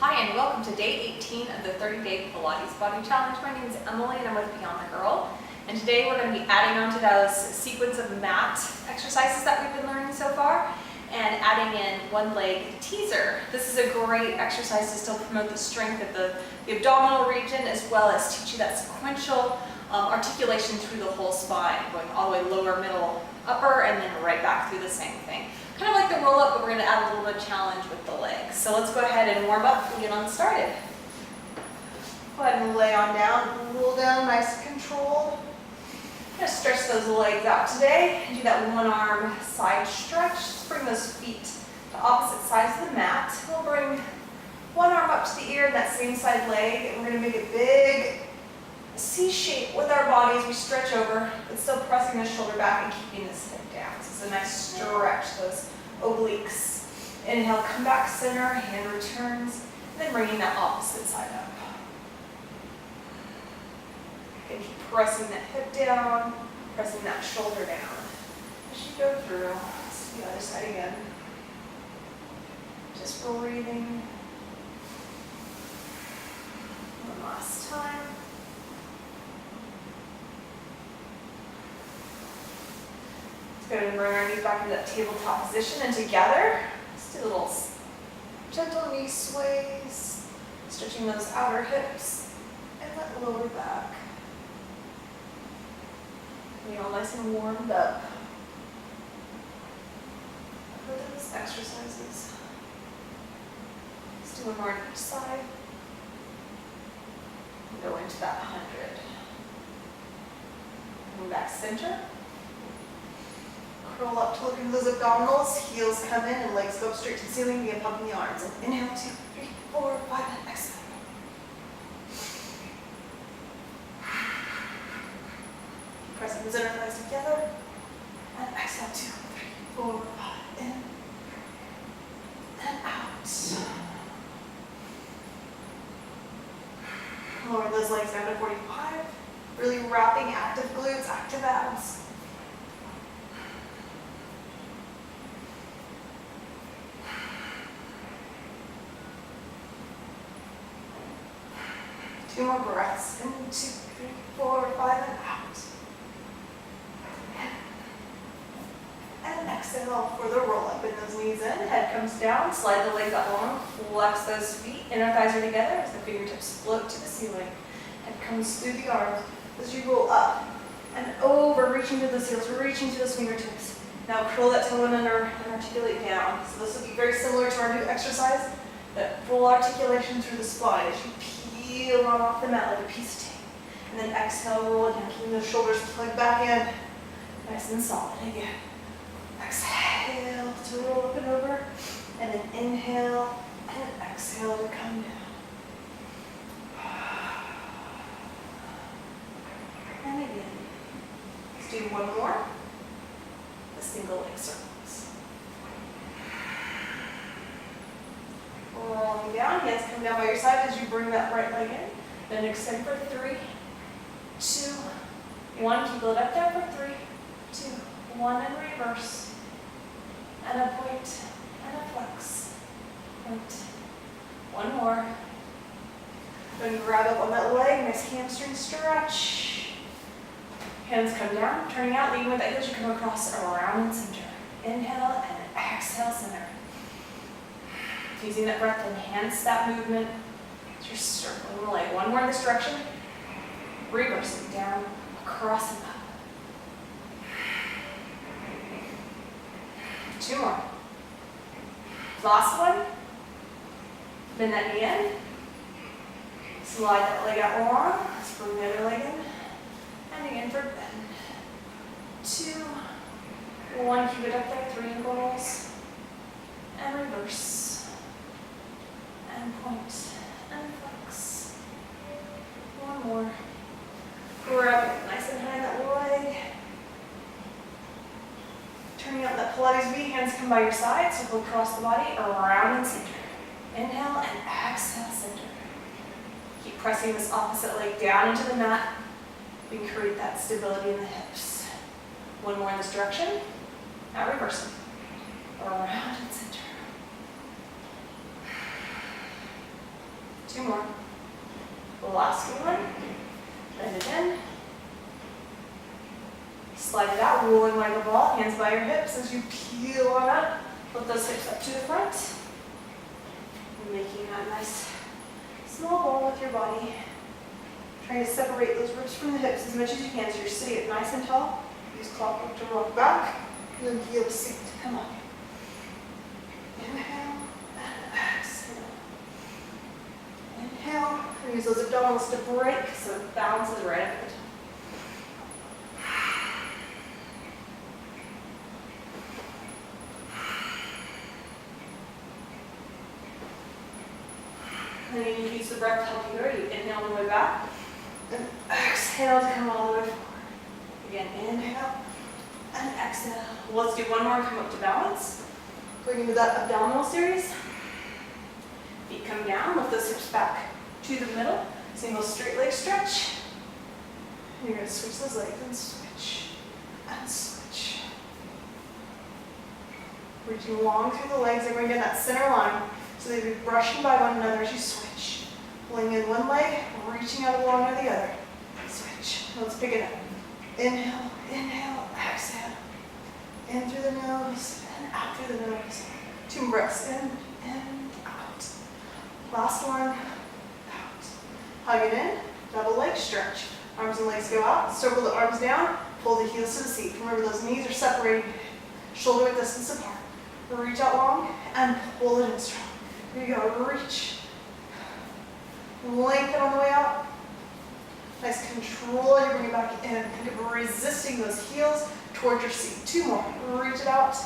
Hi and welcome to day 18 of the 30-day Pilates Body Challenge. My name is Emily and I'm with Beyond the Girl. And today we're going to be adding on to those sequence of mat exercises that we've been learning so far and adding in one leg teaser. This is a great exercise to still promote the strength of the abdominal region as well as teach you that sequential articulation through the whole spine, going all the way lower, middle, upper, and then right back through the same thing. Kind of like the roll up, but we're going to add a little bit of challenge with the legs. So let's go ahead and warm up and get on started. Go ahead and lay on down, roll down, nice and controlled. I'm going to stretch those legs out today and do that one arm side stretch. Just bring those feet to opposite sides of the mat. We'll bring one arm up to the ear and that same side leg, and we're going to make a big C shape with our bodies. We stretch over, but still pressing the shoulder back and keeping this hip down. So it's a nice stretch, those obliques. Inhale, come back center, hand returns, and then bringing that opposite side up. And keep pressing that hip down, pressing that shoulder down. As you go through, let's do the other side again. Just breathing. One last time. Good, and bring our knees back into that tabletop position and together, let's do little gentle knee sways, stretching those outer hips and that lower back. We all nice and warmed up for those exercises. Let's do one more on each side. And go into that 100. Move back center. Roll up to look into those abdominals, heels come in and legs go up straight to the ceiling, begin pumping the arms. And inhale, 2, 3, 4, 5, and exhale. Pressing those inner thighs together. And exhale, 2, 3, 4, 5, in. And out. Lower those legs down to 45. Really wrapping active glutes, active abs. Two more breaths. In, 2, 3, 4, 5, and out. And exhale for the roll up. Bend those knees in, head comes down, slide the legs out long, flex those feet, inner thighs are together as the fingertips float to the ceiling. Head comes through the arms as you roll up and over, reaching to those heels, reaching to those fingertips. Now curl that tailbone under and articulate down. So this will be very similar to our new exercise, that full articulation through the spine as you peel on off the mat like a piece of tape. And then exhale, roll it down, keeping those shoulders plugged back in. Nice and solid. Again. Exhale to roll up and over. And then inhale and exhale to come down. And again. Let's do one more. The single leg circles. Rolling down, hands come down by your side as you bring that right leg in. Then extend for 3, 2, 1. Keep it up there for 3, 2, 1, and reverse. And a point, and a flex. Point. One more. Then grab up on that leg, nice hamstring stretch. Hands come down, turning out, leading with that heel as you come across around and center. Inhale and exhale, center. Using that breath to enhance that movement. Just circling the leg. One more in this direction. Reversing down, across and up. 2 more. Last one. Bend that knee in. Slide that leg out long. Let's bring the other leg in. And again for bend. 2, 1. Keep it up there. 3 ankles. And reverse. And point, and flex. One more. Grab it nice and high in that leg. Turning out that Pilates V, hands come by your side, circle across the body, around and center. Inhale and exhale, center. Keep pressing this opposite leg down into the mat. We can create that stability in the hips. One more in this direction. Now reversing. Around and center. 2 more. The last one. Bend it in. Slide it out, rolling like a ball. Hands by your hips as you peel on up. Lift those hips up to the front. Making that nice small ball with your body. Trying to separate those ribs from the hips as much as you can so you're sitting up nice and tall. Use clockwork to rock back. And then heel to seat. Come on. Inhale and exhale. Inhale. And use those abdominals to break so it bounces right up the top. And then you use the breath to help you grow. You inhale on the way back. And exhale to come all the way forward. Again, inhale and exhale. Let's do one more and come up to balance. Going into that abdominal series. Feet come down, lift those hips back to the middle. Single straight leg stretch. And you're going to switch those legs and switch and switch. Reaching long through the legs. They're going to get that center line. So they'd be brushing by one another as you switch. Pulling in one leg, reaching out along the other. Switch. Let's pick it up. Inhale, inhale, exhale. In through the nose and out through the nose. 2 more breaths. In, out. Last one. Out. Hug it in. Double leg stretch. Arms and legs go out. Circle the arms down. Pull the heels to the seat. Remember those knees are separated. Shoulder width distance apart. Reach out long and pull it in strong. Here you go. Reach. Lengthen on the way out. Nice control. You bring it back in. Think of resisting those heels towards your seat. 2 more. Reach it out.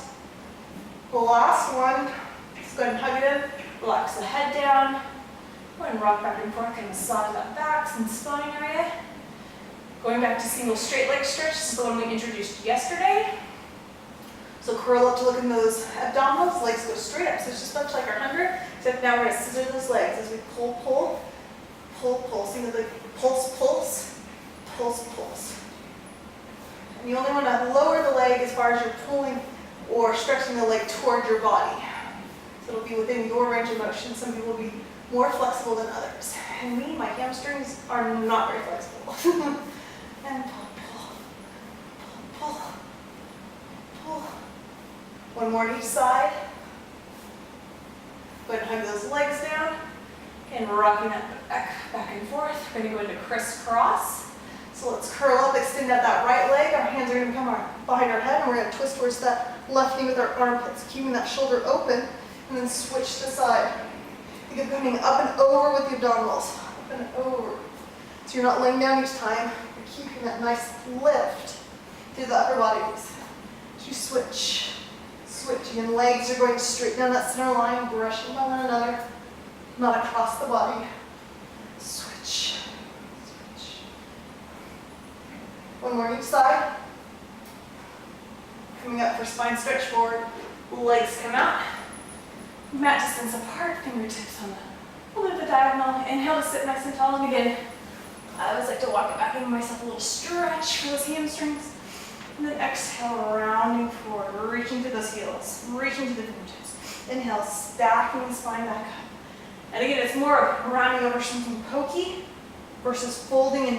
The last one. Let's go ahead and hug it in. Relax the head down. Go ahead and rock back and forth. Kind of massage that back and spine area. Going back to single straight leg stretch. This is the one we introduced yesterday. So curl up to look in those abdominals. Legs go straight up. So it's just much like our 100. Except now we're going to scissor those legs as we pull, pull, pull, pull. See the pulse, pulse, pulse, pulse. And you only want to lower the leg as far as you're pulling or stretching the leg toward your body. So it'll be within your range of motion. Some people will be more flexible than others. And me, my hamstrings are not very flexible. And pull, pull, pull, pull, pull. One more on each side. Go ahead and hug those legs down. And rocking that back and forth. We're going to go into crisscross. So let's curl up, extend out that right leg. Our hands are going to come behind our head, and we're going to twist towards that left knee with our armpits, keeping that shoulder open, and then switch to side. Think of coming up and over with the abdominals. Up and over. So you're not laying down each time. You're keeping that nice lift through the upper bodies. As you switch. Switching, and legs are going straight down that center line, brushing by one another, not across the body. Switch. Switch. One more each side. Coming up for spine stretch forward. Legs come out. Mat distance apart, fingertips on a little bit of a diagonal. Inhale to sit nice and tall. And again, I always like to walk it back, giving myself a little stretch for those hamstrings. And then exhale, rounding forward, reaching to those heels, reaching to the fingertips. Inhale, stacking the spine back up. And again, it's more of rounding over something pokey versus folding in 2.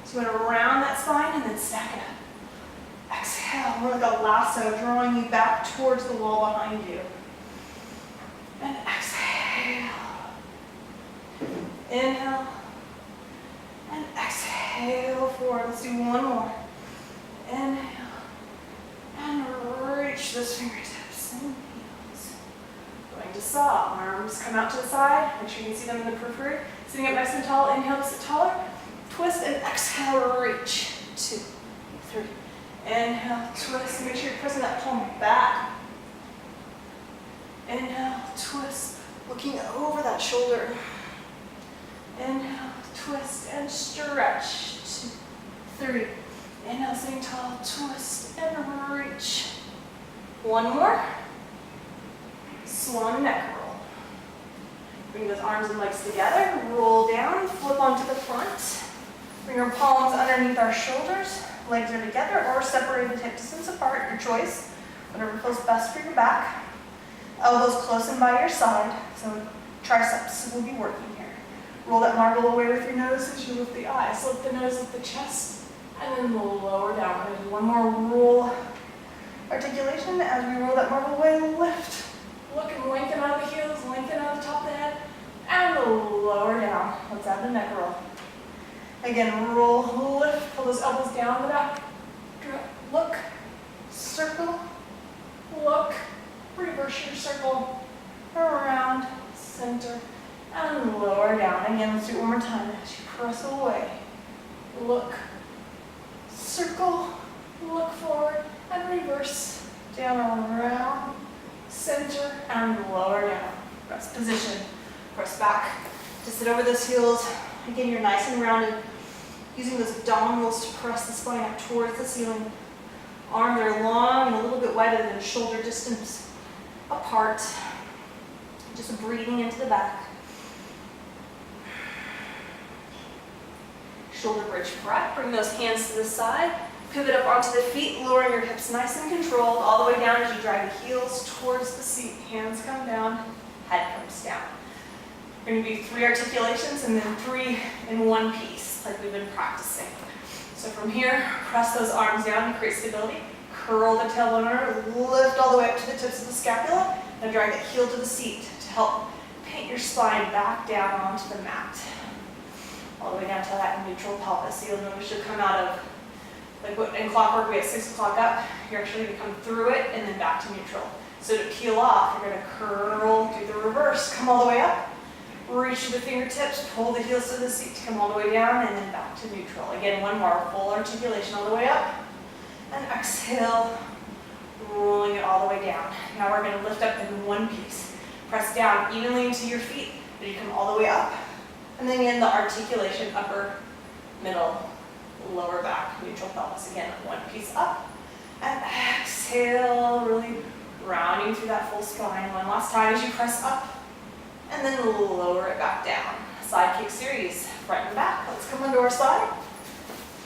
So you want to round that spine and then stack it up. Exhale, more like a lasso, drawing you back towards the wall behind you. And exhale. Inhale. And exhale forward. Let's do one more. Inhale. And reach those fingertips and heels. Going to saw. Arms come out to the side. Make sure you can see them in the periphery. Sitting up nice and tall. Inhale to sit taller. Twist and exhale. Reach. 2, 3. Inhale. Twist. Make sure you're pressing that palm back. Inhale. Twist. Looking over that shoulder. Inhale. Twist and stretch. 2, 3. Inhale, sitting tall, twist and reach. One more. Swan neck roll. Bring those arms and legs together, roll down, flip onto the front. Bring our palms underneath our shoulders. Legs are together or separated hip distance apart, your choice. Whatever feels best for your back. Elbows close and by your side, so triceps will be working here. Roll that marble away with your nose as you lift the eyes. Lift the nose, lift the chest, and then lower down. We're going to do one more roll articulation as we roll that marble away. Lift. Look and lengthen out of the heels, lengthen out of the top of the head, and lower down. Let's add the neck roll. Again, roll, lift, pull those elbows down the back. Look, circle, look, reverse your circle, around, center, and lower down. Again, let's do it one more time as you press away. Look, circle, look forward, and reverse, down, around, center, and lower down. Rest position, press back to sit over those heels. Again, you're nice and rounded, using those abdominals to press the spine up towards the ceiling. Arms are long and a little bit wider than shoulder distance apart. Just breathing into the back. Shoulder bridge breath. Bring those hands to the side. Pivot up onto the feet, lowering your hips nice and controlled, all the way down as you drive the heels towards the seat. Hands come down, head comes down. We're going to do 3 articulations and then 3 in one piece, like we've been practicing. So from here, press those arms down to create stability. Curl the tailbone under, lift all the way up to the tips of the scapula, and drag that heel to the seat to help paint your spine back down onto the mat. All the way down to that neutral pelvis. You'll notice you'll come out of, like what in clockwork we have 6 o'clock up, you're actually going to come through it and then back to neutral. So to peel off, you're going to curl, do the reverse, come all the way up, reach to the fingertips, pull the heels to the seat to come all the way down, and then back to neutral. Again, one more, full articulation all the way up, and exhale, rolling it all the way down. Now we're going to lift up in one piece. Press down evenly into your feet, then you come all the way up, and then again the articulation, upper, middle, lower back, neutral pelvis. Again, one piece up, and exhale, really rounding through that full spine. One last time as you press up, and then lower it back down. Side kick series, front and back. Let's come onto our side.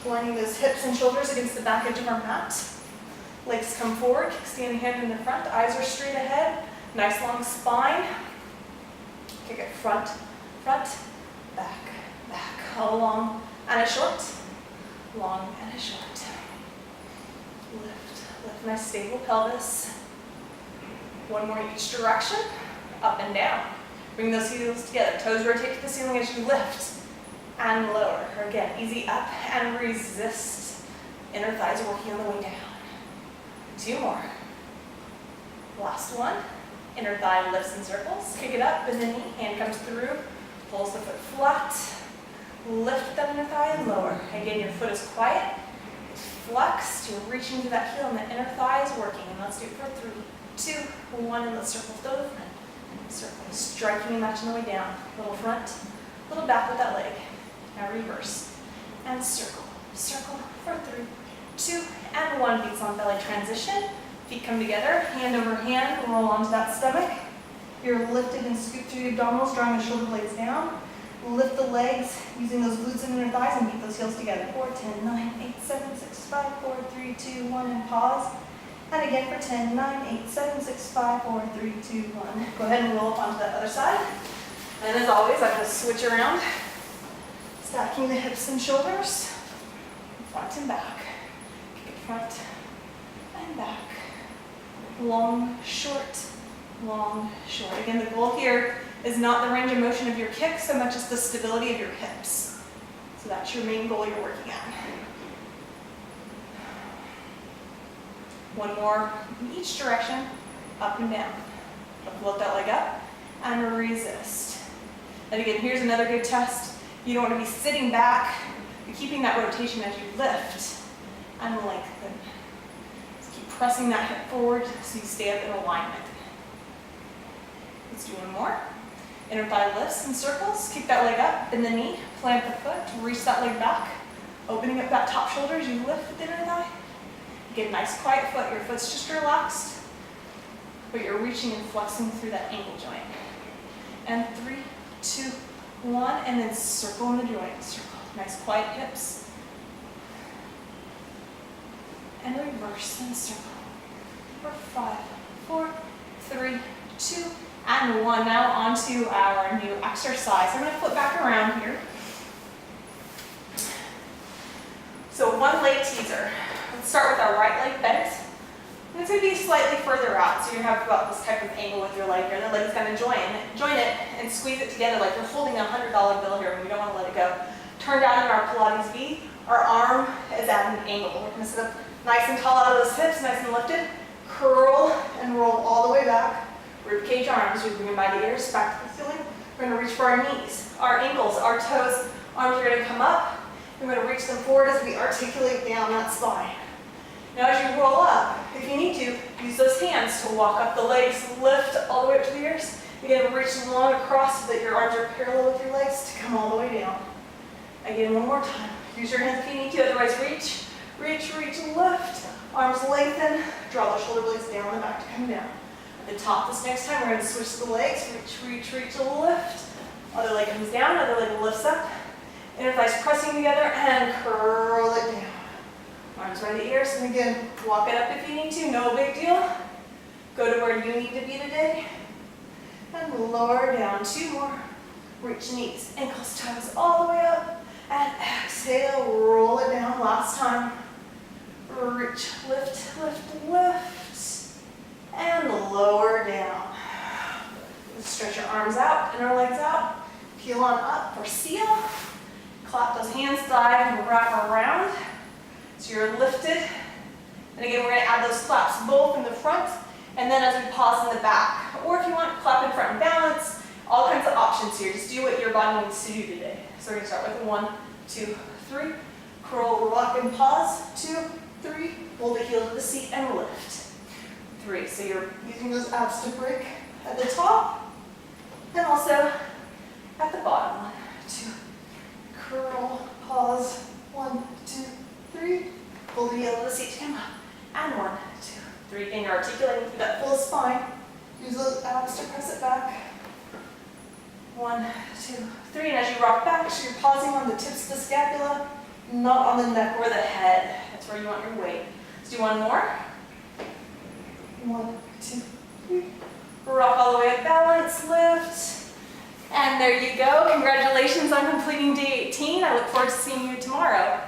Lining those hips and shoulders against the back edge of our mat. Legs come forward, kickstand hand in the front, eyes are straight ahead. Nice long spine. Kick it front, front, back, back. All long and a short, long and a short. Lift, nice stable pelvis. One more each direction, up and down. Bring those heels together. Toes rotate to the ceiling as you lift and lower. Again, easy up and resist. Inner thighs working on the way down. 2 more. Last one. Inner thigh lifts and circles. Kick it up, bend the knee. Hand comes through. Pulls the foot flat. Lift that inner thigh and lower. Again, your foot is quiet. It's flexed. You're reaching to that heel and the inner thigh is working. And let's do it for 3, 2, 1, and let's circle to the front. Circle, striking and matching the way down. Little front, little back with that leg. Now reverse. And circle, circle for 3, 2, and 1. Feet on belly transition. Feet come together, hand over hand, roll onto that stomach. You're lifted and scoop through the abdominals, drawing the shoulder blades down. Lift the legs, using those glutes and inner thighs, and beat those heels together. 4, 10, 9, 8, 7, 6, 5, 4, 3, 2, 1, and pause. And again for 10, 9, 8, 7, 6, 5, 4, 3, 2, 1. Go ahead and roll up onto that other side. And as always, I'm going to switch around, stacking the hips and shoulders, front and back. Kick it front and back. Long, short, long, short. Again, the goal here is not the range of motion of your kick so much as the stability of your hips. So that's your main goal you're working at. One more in each direction, up and down. Float that leg up and resist. And again, here's another good test. You don't want to be sitting back. You're keeping that rotation as you lift and lengthen. Just keep pressing that hip forward so you stay up in alignment. Let's do one more. Inner thigh lifts and circles. Kick that leg up, bend the knee, plant the foot, reach that leg back. Opening up that top shoulder as you lift with the inner thigh. Get a nice quiet foot. Your foot's just relaxed, but you're reaching and flexing through that ankle joint. And 3, 2, 1, and then circle in the joint. Circle. Nice quiet hips. And reverse and circle. For 5, 4, 3, 2, and one. Now onto our new exercise. I'm gonna flip back around here. So one leg teaser. Let's start with our right leg bent. And it's gonna be slightly further out, so you're gonna have about this type of angle with your leg here. The leg's gonna join it and squeeze it together like you're holding a $100 bill here and we don't wanna let it go. Turn down in our Pilates V. Our arm is at an angle. We're gonna sit up nice and tall out of those hips, nice and lifted. Curl and roll all the way back. Rib cage arms, we bring them by the ears, back to the ceiling. We're gonna reach for our knees, our ankles, our toes. Arms are gonna come up. We're gonna reach them forward as we articulate down that spine. Now as you roll up, if you need to, use those hands to walk up the legs, lift all the way up to the ears. Again, reach long across so that your arms are parallel with your legs to come all the way down. Again, one more time. Use your hands if you need to, otherwise reach, reach, reach, lift. Arms lengthen, draw the shoulder blades down and back to come down. At the top this next time, we're going to switch the legs. Reach, reach, reach, lift. Other leg comes down, other leg lifts up. Inner thighs pressing together and curl it down. Arms by the ears, and again, walk it up if you need to, no big deal. Go to where you need to be today. And lower down, two more. Reach knees, ankles, toes, all the way up. And exhale, roll it down, last time. Reach, lift, lift, lift. And lower down. Stretch your arms out, inner legs out. Peel on up for seal. Clap those hands, dive and wrap around. So you're lifted. And again, we're going to add those claps both in the front and then as we pause in the back. Or if you want, clap in front and balance. All kinds of options here. Just do what your body needs to do today. So we're going to start with 1, 2, 3. Curl, rock, and pause. 2, 3. Hold the heel to the seat and lift. 3. So you're using those abs to break at the top and also at the bottom. 1, 2. Curl, pause. 1, 2, 3. Hold the heel to the seat to come up. And 1, 2, 3. Again, you're articulating through that full spine. Use those abs to press it back. 1, 2, 3. And as you rock back, so you're pausing on the tips of the scapula, not on the neck or the head. That's where you want your weight. Let's do one more. 1, 2, 3. Rock all the way up, balance, lift. And there you go. Congratulations on completing day 18. I look forward to seeing you tomorrow.